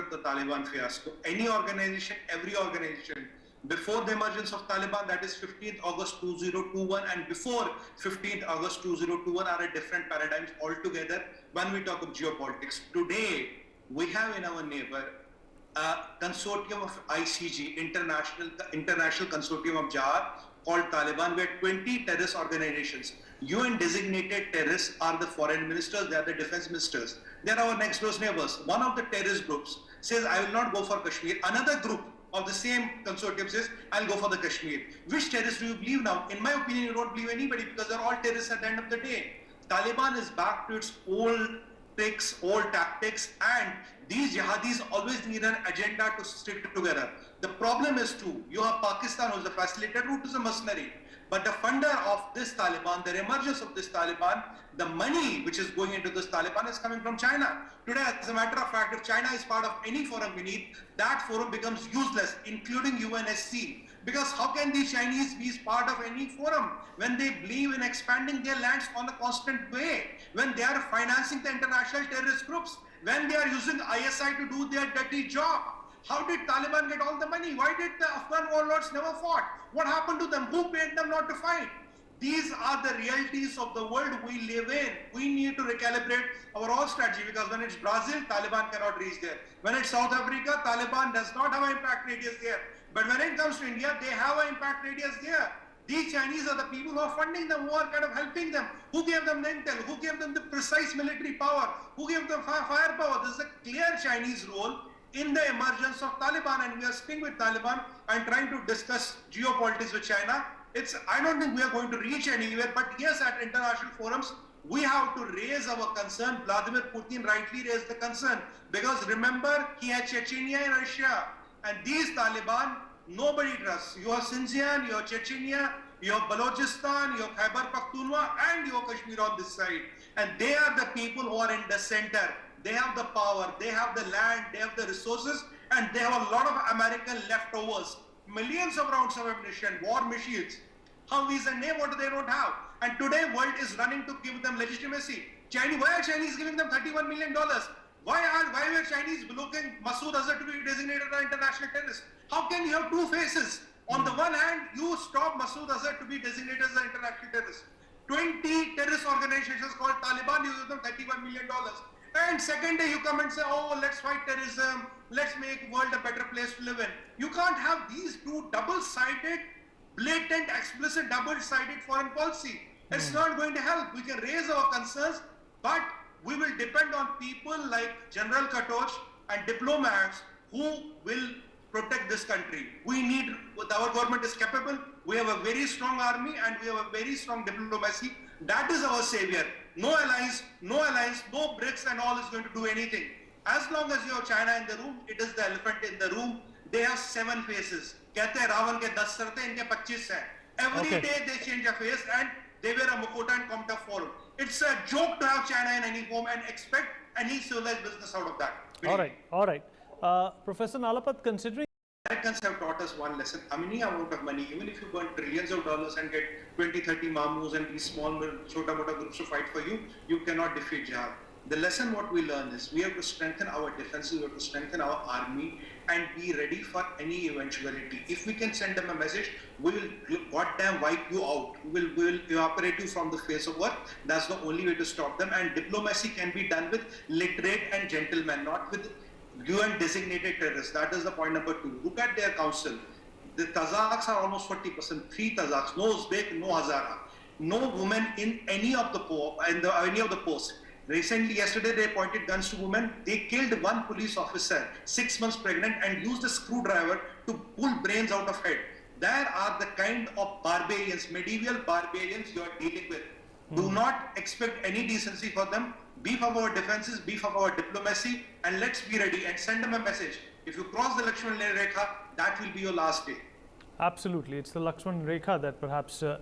the Taliban fiasco. Any organization, every organization, before the emergence of Taliban, that is 15th August 2021, and before 15th August 2021 are a different paradigms altogether when we talk of geopolitics. Today, we have in our neighbor a consortium of ICG, International Consortium of Jihad, called Taliban, where 20 terrorist organizations. UN designated terrorists are the foreign ministers, they are the defense ministers. They are our next door neighbors. One of the terrorist groups says, I will not go for Kashmir. Another group of the same consortium says, I'll go for the Kashmir. Which terrorists do you believe now? In my opinion, you don't believe anybody because they're all terrorists at the end of the day. Taliban is back to its old tricks, old tactics, and these jihadis always need an agenda to stick together. The problem is too, you have Pakistan who is the facilitator, who is a mercenary. But the funder of this Taliban, the emergence of this Taliban, the money which is going into this Taliban is coming from China. Today, as a matter of fact, if China is part of any forum beneath, that forum becomes useless, including UNSC. Because how can the Chinese be part of any forum when they believe in expanding their lands on a constant way, when they are financing the international terrorist groups, when they are using ISI to do their dirty job? How did Taliban get all the money? Why did the Afghan warlords never fought? What happened to them? Who paid them not to fight? These are the realities of the world we live in. We need to recalibrate our own strategy, because when it's Brazil, Taliban cannot reach there. When it's South Africa, Taliban does not have an impact radius there. But when it comes to India, they have an impact radius there. These Chinese are the people who are funding them, who are kind of helping them. Who gave them the intel? Who gave them the precise military power? Who gave them firepower? This is a clear Chinese role in the emergence of Taliban, and we are sitting with Taliban and trying to discuss geopolitics with China. I don't think we are going to reach anywhere, but yes, at international forums, we have to raise our concern. Vladimir Putin rightly raised the concern, because remember, he had Chechnya in Russia, and these Taliban, nobody trusts. You have Xinjiang, you have Chechnya, you have Balochistan, you have Khyber Pakhtunkhwa, and you have Kashmir on this side. And they are the people who are in the center. They have the power, they have the land, they have the resources, and they have a lot of American leftovers. Millions of rounds of ammunition, war machines. How is a name? What do they don't have? And today, world is running to give them legitimacy. Why are Chinese giving them $31 million? Why were Chinese looking Masood Azhar to be designated an international terrorist? How can you have two faces? On the one hand, you stop Masood Azhar to be designated as an international terrorist. 20 terrorist organizations called Taliban, you give them $31 million. And second day you come and say, oh, let's fight terrorism, let's make world a better place to live in. You can't have these two double-sided, blatant, explicit, double-sided foreign policy. It's not going to help. We can raise our concerns, but we will depend on people like General Katoch and diplomats who will protect this country. Our government is capable, we have a very strong army, and we have a very strong diplomacy. That is our savior. No alliance, no Brics and all is going to do anything. As long as you have China in the room, it is the elephant in the room. They have 7 faces. कहते हैं रावण के 10 sir थे, इनके 25 हैं. Every day they change a face and they wear a mukuta and come to forum. It's a joke to have China in any form and expect any civilized business out of that. All right. Professor Nalapat, considering Americans have taught us one lesson. Any amount of money, even if you burn trillions of dollars and get 20, 30 mamus and these small chota mota groups to fight for you, you cannot defeat jihad. The lesson what we learn is we have to strengthen our defenses, we have to strengthen our army and be ready for any eventuality. If we can send them a message, we will goddamn wipe you out. We will evaporate you from the face of earth. That's the only way to stop them. And diplomacy can be done with literate and gentlemen, not with UN designated terrorists. That is the point number 2. Look at their council. The Kazakhs are almost 40%. 3 Kazakhs, no Uzbek, no Hazara, no women in any of the posts. Recently, yesterday, they pointed guns to women. They killed one police officer, 6 months pregnant, and used a screwdriver to pull brains out of head. There are the kind of barbarians, medieval barbarians you are dealing with. Do not expect any decency for them. Beef up our defenses, beef up our diplomacy, and let's be ready and send them a message. If you cross the Lakshman Rekha, that will be your last day. Absolutely. It's the Lakshman Rekha that perhaps the